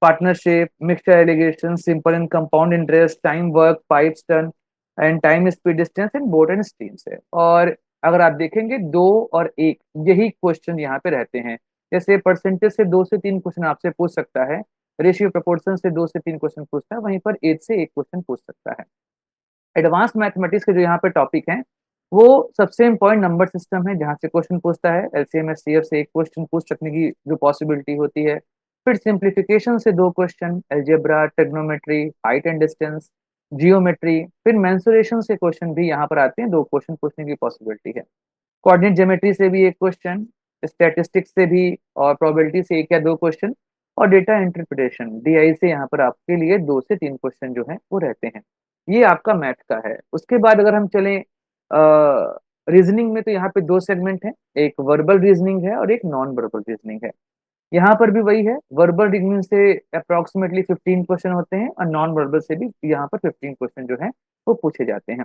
partnership, mixture alligation, simple and compound interest, time work, pipes turn and time speed distance and boat and streams है। और अगर आप देखेंगे 2 और 1 यही क्वेश्चन यहाँ पे रहते हैं। जैसे परसेंटेज से 2 से 3 क्वेश्चन आपसे पूछ सकता है, रेशियो प्रोपोर्शन से 2 से 3 क्वेश्चन पूछता है, वहीं पर एज से 1 क्वेश्चन पूछ सकता है। एडवांस मैथमेटिक्स के जो यहाँ पे टॉपिक हैं वो सबसे इंपॉर्टेंट नंबर सिस्टम है, जहाँ से क्वेश्चन पूछता है। एलसीएम एचसीएफ से 1 क्वेश्चन पूछ सकने की जो पॉसिबिलिटी होती है। फिर सिंप्लीफिकेशन से 2 question, algebra, trigonometry, height and distance, geometry, फिर मेंसुरेशन से क्वेश्चन भी यहाँ पर आते हैं, 2 क्वेश्चन पूछने की पॉसिबिलिटी है। कोऑर्डिनेट ज्योमेट्री से भी एक क्वेश्चन, स्टैटिस्टिक्स से भी और प्रोबेबिलिटी से 1 या 2 क्वेश्चन, और डेटा इंटरप्रिटेशन डीआई से यहाँ पर आपके लिए 2 से 3 क्वेश्चन जो है वो रहते हैं। ये आपका मैथ का है। उसके बाद अगर हम चलें रीजनिंग में, तो यहाँ पे 2 सेगमेंट है, एक वर्बल रीजनिंग है और एक नॉन वर्बल रीजनिंग है। यहाँ पर भी वही है, वर्बल रीजनिंग से अप्रोक्सीमेटली 15 क्वेश्चन होते हैं और नॉन वर्बल से भी यहाँ पर 15 क्वेश्चन जो है वो पूछे जाते हैं।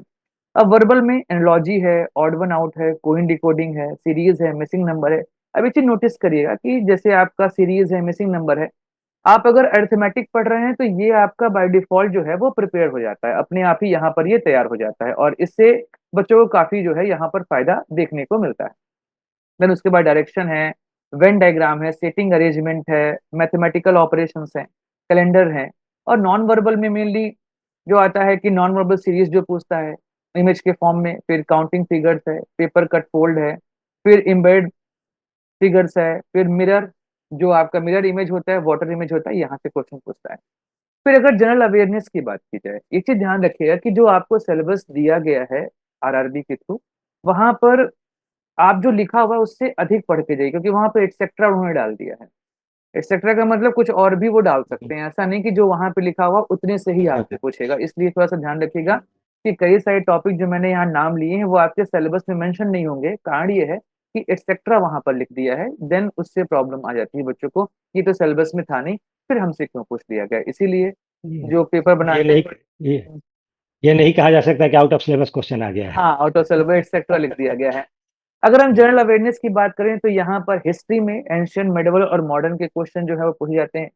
अब वर्बल में एनालॉजी है, ऑड वन आउट है, कोइन डिकोडिंग है, सीरीज है, मिसिंग नंबर है। अब एक चीज नोटिस करिएगा कि जैसे आपका सीरीज है, मिसिंग नंबर है, आप अगर अरिथमेटिक पढ़ रहे हैं तो ये आपका बाय डिफॉल्ट जो है वो प्रिपेयर हो जाता है, अपने आप ही यहाँ पर ये तैयार हो जाता है, और इससे बच्चों को काफी जो है यहाँ पर फायदा देखने को मिलता है। देन उसके बाद डायरेक्शन है, वेन डायग्राम है, सेटिंग अरेंजमेंट है, मैथमेटिकल ऑपरेशंस है, कैलेंडर है। और नॉन वर्बल में मेनली जो आता है कि नॉन वर्बल सीरीज जो पूछता है इमेज के फॉर्म में, फिर काउंटिंग फिगर्स है, पेपर कट फोल्ड है, फिर इम्बेड फिगर्स है, फिर मिरर, जो आपका मिरर इमेज होता है, वाटर इमेज होता है, यहाँ से क्वेश्चन पूछता है। फिर अगर जनरल अवेयरनेस की बात की जाए, एक चीज ध्यान रखिएगा कि जो आपको सिलेबस दिया गया है आरआरबी के थ्रू, वहां पर आप जो लिखा हुआ है उससे अधिक पढ़ के जाइए, क्योंकि वहां पर एक्सेट्रा उन्होंने डाल दिया है। एक्सेट्रा का मतलब कुछ और भी वो डाल सकते हैं, ऐसा नहीं कि जो वहां पे लिखा हुआ उतने से ही आपसे पूछेगा। इसलिए थोड़ा सा ध्यान रखिएगा कि कई सारे टॉपिक जो मैंने यहाँ नाम लिए हैं वो आपके सिलेबस में मेंशन नहीं होंगे। कारण ये है कि एक्सेट्रा वहां पर लिख दिया है, देन उससे प्रॉब्लम आ जाती है बच्चों को, ये तो सिलेबस में था नहीं, फिर हमसे क्यों पूछ लिया गया। इसीलिए ये जो पेपर ये बनाते नहीं हैं, ये ये नहीं कहा जा सकता कि आउट ऑफ सिलेबस क्वेश्चन आ गया है। हाँ, आउट ऑफ सिलेबस एक्सेट्रा लिख दिया गया है। अगर हम जनरल अवेयरनेस की बात करें तो यहाँ पर हिस्ट्री में एंशियंट, मेडिवल और मॉडर्न के क्वेश्चन जो है वो पूछे जाते हैं।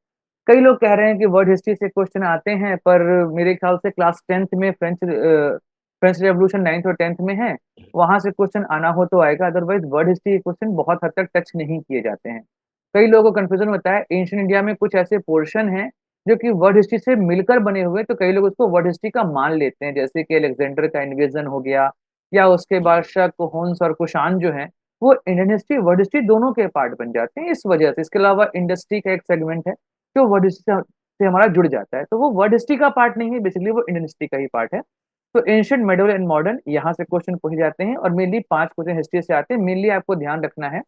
कई लोग कह रहे हैं कि वर्ल्ड हिस्ट्री से क्वेश्चन आते हैं, पर मेरे ख्याल से क्लास 10th में फ्रेंच रेवोल्यूशन 9th और 10th में है, वहां से क्वेश्चन आना हो तो आएगा, अदरवाइज वर्ल्ड हिस्ट्री के क्वेश्चन बहुत हद तक टच नहीं किए जाते हैं। कई लोगों को कंफ्यूजन होता है, एंशियंट इंडिया में कुछ ऐसे पोर्शन हैं जो कि वर्ल्ड हिस्ट्री से मिलकर बने हुए हैं, तो कई लोग उसको वर्ल्ड हिस्ट्री का मान लेते हैं, जैसे कि अलेक्जेंडर का इन्वेजन हो गया, या उसके बाद शक, होन्स और कुषाण जो है वो इंडियन हिस्ट्री वर्ल्ड हिस्ट्री दोनों के पार्ट बन जाते हैं इस वजह से। इसके अलावा इंडस्ट्री का एक सेगमेंट है जो वर्ल्ड हिस्ट्री से हमारा जुड़ जाता है, तो वो वर्ल्ड हिस्ट्री का पार्ट नहीं है, बेसिकली वो इंडियन हिस्ट्री का ही पार्ट है। तो एंशियंट, मेडिवल एंड मॉडर्न यहाँ से क्वेश्चन पूछे जाते हैं, और मेनली 5 क्वेश्चन हिस्ट्री से आते हैं। मेनली आपको ध्यान रखना है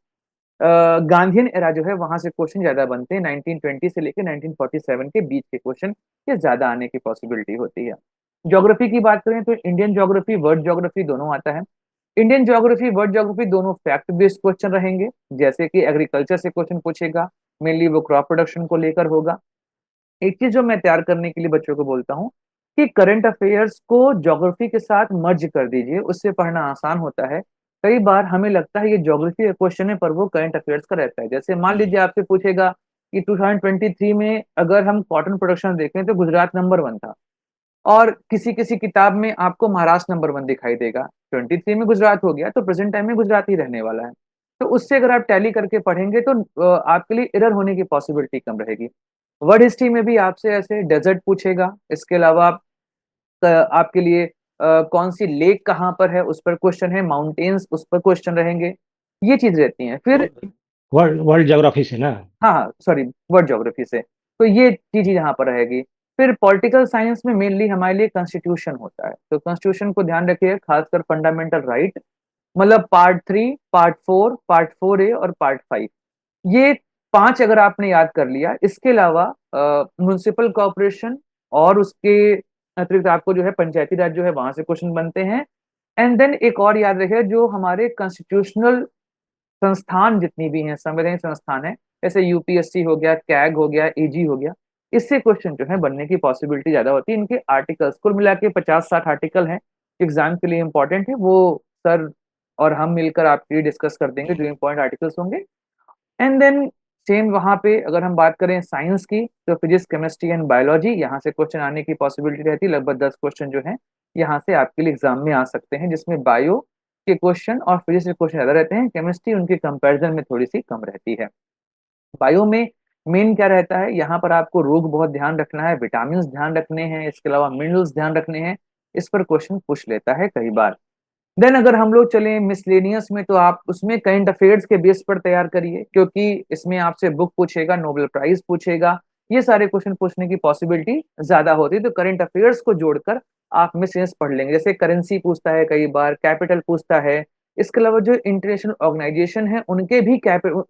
गांधीयन एरा जो है वहां से क्वेश्चन ज्यादा बनते हैं, 1920 से लेकर 1947 के बीच के क्वेश्चन ये ज्यादा आने की पॉसिबिलिटी होती है। ज्योग्राफी की बात करें तो इंडियन ज्योग्राफी, वर्ल्ड ज्योग्राफी दोनों आता है। इंडियन ज्योग्राफी, वर्ल्ड ज्योग्राफी दोनों फैक्ट बेस्ड क्वेश्चन रहेंगे, जैसे कि एग्रीकल्चर से क्वेश्चन पूछेगा, मेनली वो क्रॉप प्रोडक्शन को लेकर होगा। एक चीज जो मैं तैयार करने के लिए बच्चों को बोलता हूँ कि करंट अफेयर्स को ज्योग्राफी के साथ मर्ज कर दीजिए, उससे पढ़ना आसान होता है। कई बार हमें लगता है ये ज्योग्राफी का क्वेश्चन है, पर वो करंट अफेयर्स का रहता है। जैसे मान लीजिए आपसे पूछेगा कि 2023 में अगर हम कॉटन प्रोडक्शन देखें तो गुजरात नंबर 1 था, और किसी किसी किताब में आपको महाराष्ट्र नंबर 1 दिखाई देगा। 23 में गुजरात हो गया तो प्रेजेंट टाइम में गुजरात ही रहने वाला है। तो उससे अगर आप टैली करके पढ़ेंगे तो आपके लिए एरर होने की पॉसिबिलिटी कम रहेगी। वर्ड हिस्ट्री में भी आपसे ऐसे डेजर्ट पूछेगा। इसके अलावा आपके लिए कौन सी लेक कहाँ पर है उस पर क्वेश्चन है, माउंटेन्स उस पर क्वेश्चन रहेंगे, ये चीज रहती हैं। फिर वर्ल्ड वर्ल्ड ज्योग्राफी से ना। हाँ हाँ, सॉरी, वर्ल्ड ज्योग्राफी से, तो ये चीज यहाँ पर रहेगी। फिर पॉलिटिकल साइंस में मेनली हमारे लिए कॉन्स्टिट्यूशन होता है, तो कॉन्स्टिट्यूशन को ध्यान रखिए, खासकर फंडामेंटल राइट, मतलब पार्ट 3, पार्ट 4, पार्ट 4A और पार्ट 5, ये 5 अगर आपने याद कर लिया। इसके अलावा म्युनिसिपल कॉर्पोरेशन और उसके अतिरिक्त आपको जो है पंचायती राज जो है वहां से क्वेश्चन बनते हैं। एंड देन एक और याद रखिए, जो हमारे कॉन्स्टिट्यूशनल संस्थान जितनी भी हैं, संवैधानिक संस्थान है, जैसे यूपीएससी हो गया, कैग हो गया, एजी हो गया, इससे क्वेश्चन जो है बनने की पॉसिबिलिटी ज्यादा होती है। इनके आर्टिकल्स कुल मिला के 50-60 आर्टिकल हैं, एग्जाम के लिए इंपॉर्टेंट है वो। सर और हम मिलकर आपके लिए डिस्कस कर देंगे जो इंपॉर्टेंट आर्टिकल्स होंगे। एंड देन सेम वहां पे अगर हम बात करें साइंस की, तो फिजिक्स, केमिस्ट्री एंड बायोलॉजी, यहाँ से क्वेश्चन आने की पॉसिबिलिटी रहती है। लगभग 10 क्वेश्चन जो है यहाँ से आपके लिए एग्जाम में आ सकते हैं, जिसमें बायो के क्वेश्चन और फिजिक्स के क्वेश्चन ज्यादा रहते हैं, केमिस्ट्री उनके कंपैरिजन में थोड़ी सी कम रहती है। बायो में मेन क्या रहता है, यहाँ पर आपको रोग बहुत ध्यान रखना है, विटामिन ध्यान रखने हैं, इसके अलावा मिनरल्स ध्यान रखने हैं, इस पर क्वेश्चन पूछ लेता है कई बार। देन अगर हम लोग चलें मिसलेनियस में, तो आप उसमें करंट अफेयर्स के बेस पर तैयार करिए, क्योंकि इसमें आपसे बुक पूछेगा, नोबेल प्राइज पूछेगा, ये सारे क्वेश्चन पूछने की पॉसिबिलिटी ज्यादा होती है। तो करंट अफेयर्स को जोड़कर आप मिसलेनियस पढ़ लेंगे, जैसे करेंसी पूछता है, कई बार कैपिटल पूछता है। इसके अलावा जो इंटरनेशनल ऑर्गेनाइजेशन है उनके भी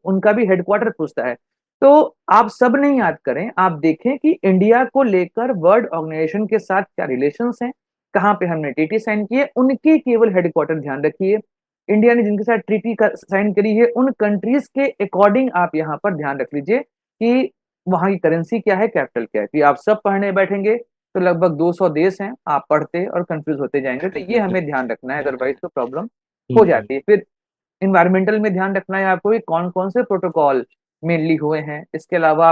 उनका भी हेडक्वार्टर पूछता है। तो आप सब नहीं याद करें, आप देखें कि इंडिया को लेकर वर्ल्ड ऑर्गेनाइजेशन के साथ क्या रिलेशंस हैं, कहाँ पे हमने ट्रीटी साइन की है, उनके केवल हेडक्वार्टर ध्यान रखिए। इंडिया ने जिनके साथ ट्रीटी साइन करी है उन कंट्रीज के अकॉर्डिंग आप यहाँ पर ध्यान रख लीजिए कि वहां की करेंसी क्या है, कैपिटल क्या है। कि आप सब पढ़ने बैठेंगे तो लगभग 200 देश हैं, आप पढ़ते और कंफ्यूज होते जाएंगे। तो ये हमें ध्यान रखना है, अदरवाइज तो प्रॉब्लम हो हम्म, जाती है। फिर इन्वायरमेंटल में ध्यान रखना है आपको कि कौन कौन से प्रोटोकॉल मेनली हुए हैं। इसके अलावा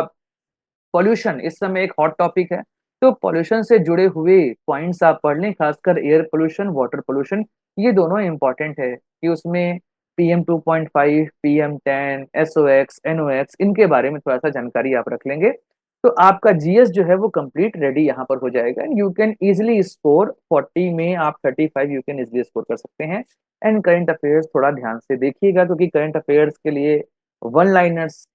पॉल्यूशन इस समय एक हॉट टॉपिक है, तो पॉल्यूशन से जुड़े हुए पॉइंट्स आप पढ़ लें, खासकर एयर पोल्यूशन, वाटर पोल्यूशन। ये दोनों इंपॉर्टेंट है कि उसमें PM 2.5, PM 10, SOx, NOx इनके बारे में थोड़ा सा जानकारी आप रख लेंगे तो आपका जीएस जो है वो कंप्लीट रेडी यहाँ पर हो जाएगा। And you can easily score 40 में, आप 35 यू कैन इजिली स्कोर कर सकते हैं। एंड करंट अफेयर्स थोड़ा ध्यान से देखिएगा, क्योंकि करंट अफेयर्स के लिए वन लाइनर्स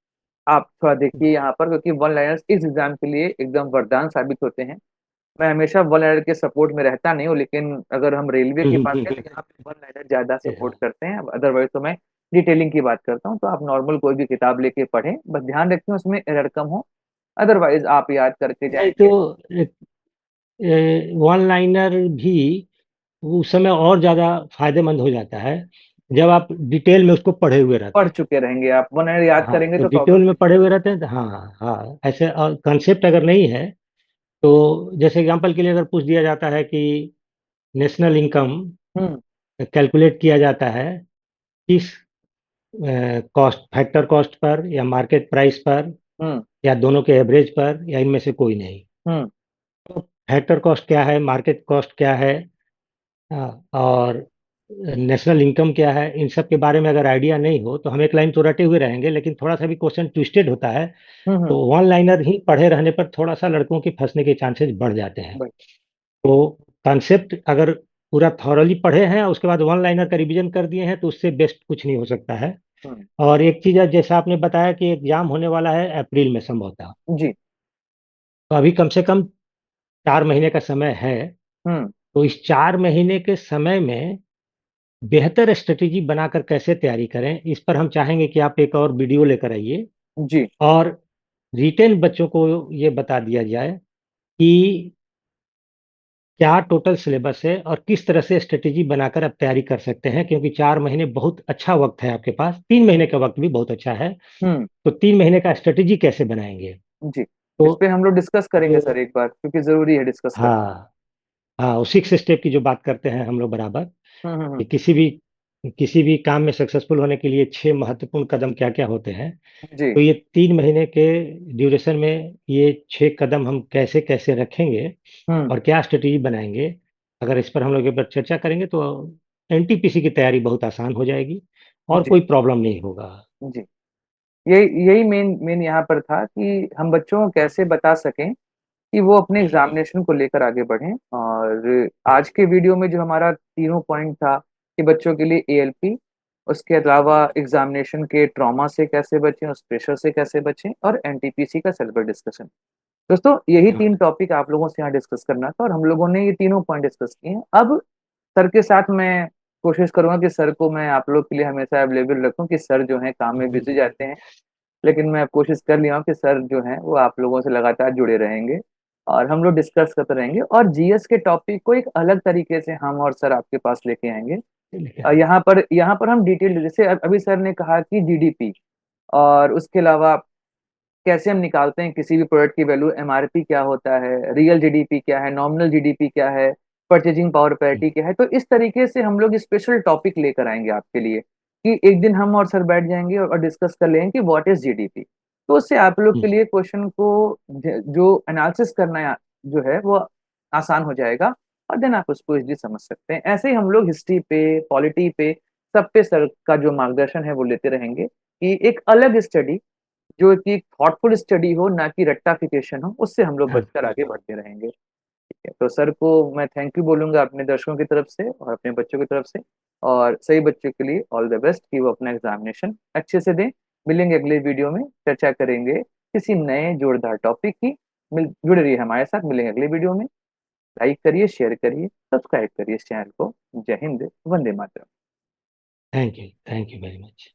आप थोड़ा देखिए यहाँ पर, क्योंकि वन लाइनर्स इस एग्जाम के लिए एकदम वरदान साबित होते हैं। मैं हमेशा वन लाइनर के सपोर्ट में रहता नहीं हूँ, लेकिन अगर हम रेलवे की बात करें तो यहाँ पे वन लाइनर ज्यादा सपोर्ट करते हैं। अदरवाइज तो मैं डिटेलिंग की बात करता हूँ। तो आप नॉर्मल कोई भी किताब लेके पढ़ें, बस ध्यान रखें उसमें एरर कम हो, अदरवाइज आप याद करके नहीं तो जाएंगे। वन लाइनर भी उस समय और ज्यादा फायदेमंद हो जाता है जब आप डिटेल में उसको पढ़े हुए रहते पढ़ हैं। चुके रहेंगे, आप वन लाइनर याद हाँ, करेंगे तो तो डिटेल प्रॉब्लम में नहीं पढ़े होगी। हुए रहते हैं तो हाँ हाँ, ऐसे कंसेप्ट अगर नहीं है तो जैसे एग्जांपल के लिए अगर पूछ दिया जाता है कि नेशनल इनकम हम्म। कैलकुलेट किया जाता है किस कॉस्ट, फैक्टर कॉस्ट पर या मार्केट प्राइस पर हम्म। या दोनों के एवरेज पर या इनमें से कोई नहीं। हम्म। तो फैक्टर कॉस्ट क्या है, मार्केट कॉस्ट क्या है, और नेशनल इनकम क्या है, इन सब के बारे में अगर आइडिया नहीं हो तो हम एक लाइन तो रटे हुए रहेंगे, लेकिन थोड़ा सा भी क्वेश्चन ट्विस्टेड होता है हम्म। तो वन लाइनर ही पढ़े रहने पर थोड़ा सा लड़कों के फंसने के चांसेस बढ़ जाते हैं। बस। तो कॉन्सेप्ट अगर पूरा थॉरली पढ़े हैं और उसके बाद वन लाइनर का रिवीजन कर दिए हैं तो उससे बेस्ट कुछ नहीं हो सकता है। हम्म। और एक चीज है, जैसा आपने बताया कि एग्जाम होने वाला है अप्रैल में संभवतः, जी। तो अभी कम से कम 4 महीने का समय है। हम्म। तो इस 4 महीने के समय में बेहतर स्ट्रेटेजी बनाकर कैसे तैयारी करें, इस पर हम चाहेंगे कि आप एक और वीडियो लेकर आइए जी। और रिटेन बच्चों को ये बता दिया जाए कि क्या टोटल सिलेबस है और किस तरह से स्ट्रेटेजी बनाकर आप तैयारी कर सकते हैं, क्योंकि 4 महीने बहुत अच्छा वक्त है आपके पास, 3 महीने का वक्त भी बहुत अच्छा है। हम्म। तो 3 महीने का स्ट्रेटेजी कैसे बनाएंगे। जी। इस तो पे हम लोग डिस्कस करेंगे जो सर एक बार, क्योंकि जरूरी है डिस्कस करना। हाँ हाँ, 6 स्टेप की जो बात करते हैं हम लोग बराबर, कि हम्म। किसी भी काम में सक्सेसफुल होने के लिए 6 महत्वपूर्ण कदम क्या क्या होते हैं। जी। तो ये 3 महीने के ड्यूरेशन में ये 6 कदम हम कैसे कैसे रखेंगे हम्म। और क्या स्ट्रेटेजी बनाएंगे, अगर इस पर हम लोग एक बार चर्चा करेंगे तो एनटीपीसी की तैयारी बहुत आसान हो जाएगी और जी। कोई प्रॉब्लम नहीं होगा। जी। यही यही मेन मेन यहाँ पर था कि हम बच्चों को कैसे बता सकें कि वो अपने एग्जामिनेशन को लेकर आगे बढ़ें। और आज के वीडियो में जो हमारा तीनों पॉइंट था कि बच्चों के लिए एएलपी, उसके अलावा एग्जामिनेशन के ट्रॉमा से कैसे बचें, उस प्रेशर से कैसे बचें, और एनटीपीसी का सिलेबस डिस्कशन। दोस्तों यही हाँ, 3 टॉपिक आप लोगों से यहाँ डिस्कस करना था, और हम लोगों ने ये तीनों पॉइंट डिस्कस किए हैं। अब सर के साथ मैं कोशिश करूंगा कि सर को मैं आप लोग के लिए हमेशा अवेलेबल रखूं, कि सर जो है काम में बिजी जाते हैं, लेकिन मैं कोशिश कर लिया हूँ कि सर जो हैं वो आप लोगों से लगातार जुड़े रहेंगे और हम लोग डिस्कस करते रहेंगे। और जीएस के टॉपिक को एक अलग तरीके से हम और सर आपके पास लेके आएंगे। यहाँ पर हम डिटेल, जैसे अभी सर ने कहा कि जीडीपी, और उसके अलावा कैसे हम निकालते हैं किसी भी प्रोडक्ट की वैल्यू, एमआरपी क्या होता है, रियल जीडीपी क्या है, नॉमिनल जीडीपी क्या है, परचेजिंग पावर पैरिटी क्या है। तो इस तरीके से हम लोग स्पेशल टॉपिक लेकर आएंगे आपके लिए, कि एक दिन हम और सर बैठ जाएंगे और डिस्कस कर लेंगे कि व्हाट इज जीडीपी। तो उससे आप लोग के लिए क्वेश्चन को जो एनालिसिस करना जो है वो आसान हो जाएगा, और देन आप उसको इजली समझ सकते हैं। ऐसे ही हम लोग हिस्ट्री पे, पॉलिटी पे, सब पे सर का जो मार्गदर्शन है वो लेते रहेंगे, कि एक अलग स्टडी जो कि थॉटफुल स्टडी हो, ना कि रट्टाफिकेशन हो, उससे हम लोग हाँ, बचकर आगे बढ़ते रहेंगे। ठीक है, तो सर को मैं थैंक यू बोलूंगा अपने दर्शकों की तरफ से और अपने बच्चों की तरफ से। और सही बच्चों के लिए ऑल द बेस्ट, कि वो अपना एग्जामिनेशन अच्छे से दें। मिलेंगे अगले वीडियो में, चर्चा करेंगे किसी नए जोरदार टॉपिक की। मिल जुड़े रहिए हमारे साथ, मिलेंगे अगले वीडियो में। लाइक करिए, शेयर करिए, सब्सक्राइब करिए इस चैनल को। जय हिंद, वंदे मातरम। Thank you very much.